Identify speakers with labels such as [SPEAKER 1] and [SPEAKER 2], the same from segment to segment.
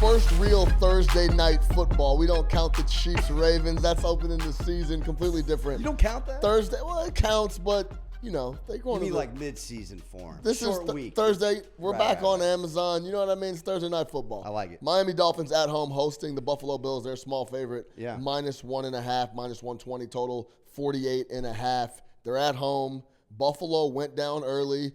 [SPEAKER 1] first real Thursday night football. We don't count the Chiefs-Ravens. That's opening the season. Completely different.
[SPEAKER 2] You don't count that?
[SPEAKER 1] Thursday, well, it counts, but, you know, they go on.
[SPEAKER 2] You mean like mid-season form.
[SPEAKER 1] This
[SPEAKER 2] Short
[SPEAKER 1] is
[SPEAKER 2] week.
[SPEAKER 1] Thursday. We're back on Amazon. You know what I mean? It's Thursday night football.
[SPEAKER 2] I like it.
[SPEAKER 1] Miami Dolphins at home hosting the Buffalo Bills. They're a small favorite.
[SPEAKER 2] Yeah.
[SPEAKER 1] -1.5, -120 total, 48.5. They're at home. Buffalo went down early.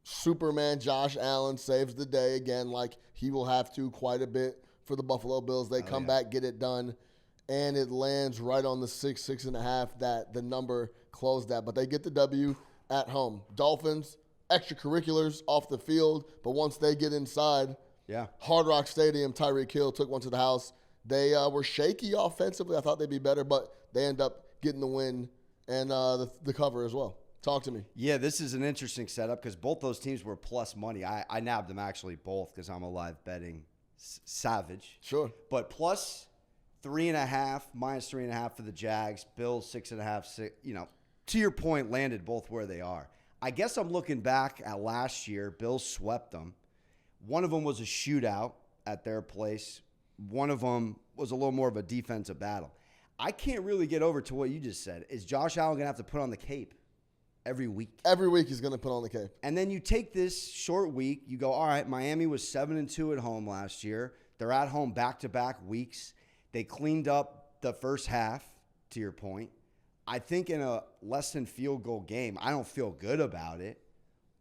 [SPEAKER 1] Superman Josh Allen saves the day again, like he will have to quite a bit for the Buffalo Bills. They come back, get it done, and it lands right on the 6.5 that the number closed at. But they get the W at home. Dolphins, extracurriculars off the field, but once they get inside, Hard Rock Stadium, Tyreek Hill took one to the house. They were shaky offensively. I thought they'd be better, but they end up getting the win and the cover as well. Talk to me.
[SPEAKER 2] Yeah, this is an interesting setup because both those teams were plus money. I nabbed them actually both because I'm a live betting savage.
[SPEAKER 1] Sure.
[SPEAKER 2] But plus 3.5, -3.5 for the Jags. Bills 6.5. To your point, landed both where they are. I guess I'm looking back at last year. Bills swept them. One of them was a shootout at their place. One of them was a little more of a defensive battle. I can't really get over to what you just said. Is Josh Allen going to have to put on the cape every week?
[SPEAKER 1] Every week he's going to put on the cape.
[SPEAKER 2] And then you take this short week. You go, all right, Miami was 7-2 at home last year. They're at home back-to-back weeks. They cleaned up the first half, to your point. I think in a less than field goal game, I don't feel good about it.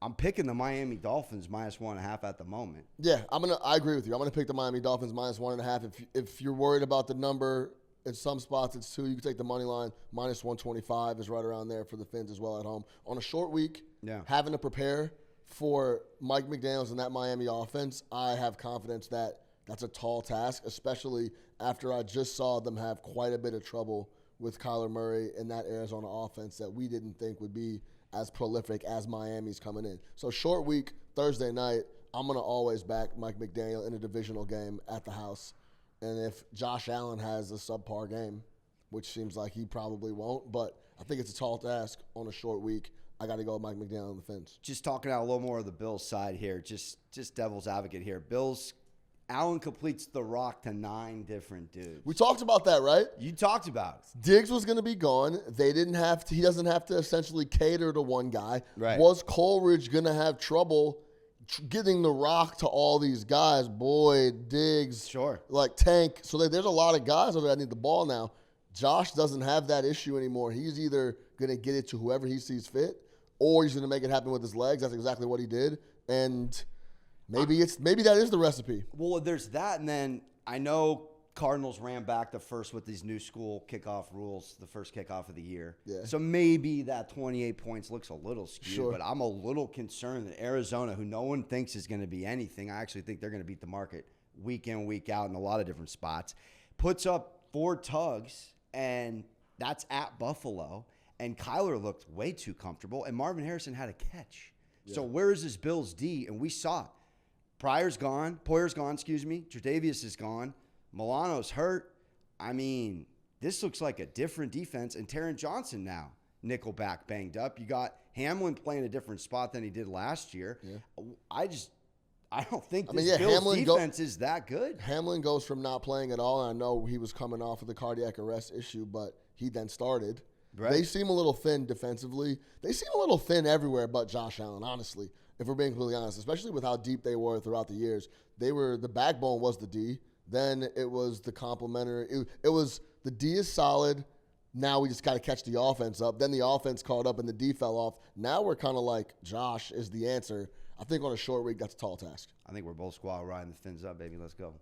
[SPEAKER 2] I'm picking the Miami Dolphins -1.5 at the moment.
[SPEAKER 1] Yeah, I agree with you. I'm gonna pick the Miami Dolphins -1.5. If you're worried about the number, in some spots it's 2. You can take the money line. -125 is right around there for the Fins as well at home. On a short week, having to prepare for Mike McDaniels and that Miami offense, I have confidence that that's a tall task, especially after I just saw them have quite a bit of trouble with Kyler Murray and that Arizona offense that we didn't think would be as prolific as Miami's coming in. So short week, Thursday night, I'm going to always back Mike McDaniel in a divisional game at the house. And if Josh Allen has a subpar game, which seems like he probably won't, but I think it's a tall task on a short week, I got to go with Mike McDaniel on the Fins.
[SPEAKER 2] Just talking out a little more of the Bills side here, just devil's advocate here. Bills, Allen completes the rock to 9 different dudes.
[SPEAKER 1] We talked about that, right?
[SPEAKER 2] You talked about it.
[SPEAKER 1] Diggs was going to be gone. They didn't have to. He doesn't have to essentially cater to one guy.
[SPEAKER 2] Right.
[SPEAKER 1] Was Coleridge going to have trouble getting the rock to all these guys? Boyd, Diggs, like Tank. So there's a lot of guys over there that need the ball now. Josh doesn't have that issue anymore. He's either going to get it to whoever he sees fit, or he's going to make it happen with his legs. That's exactly what he did. And maybe that is the recipe.
[SPEAKER 2] Well, there's that, and then I know Cardinals ran back the first with these new school kickoff rules, the first kickoff of the year.
[SPEAKER 1] Yeah.
[SPEAKER 2] So maybe that 28 points looks a little skewed,
[SPEAKER 1] Sure.
[SPEAKER 2] but I'm a little concerned that Arizona, who no one thinks is going to be anything, I actually think they're going to beat the market week in, week out in a lot of different spots, puts up 4 tugs, and that's at Buffalo. And Kyler looked way too comfortable, and Marvin Harrison had a catch. Yeah. So where is this Bills D? And we saw it. Poyer's gone, Tre'Davious is gone. Milano's hurt. I mean, this looks like a different defense. And Taron Johnson now, nickelback banged up. You got Hamlin playing a different spot than he did last year. Yeah. I don't think this Bills defense is that good.
[SPEAKER 1] Hamlin goes from not playing at all. And I know he was coming off of the cardiac arrest issue, but he then started. Right. They seem a little thin defensively. They seem a little thin everywhere but Josh Allen, honestly, if we're being completely honest, especially with how deep they were throughout the years. The backbone was the D. Then it was the complementary. It was the D is solid. Now we just got to catch the offense up. Then the offense caught up and the D fell off. Now we're kind of like Josh is the answer. I think on a short week, that's a tall task.
[SPEAKER 2] I think we're both squad riding the Fins up, baby. Let's go.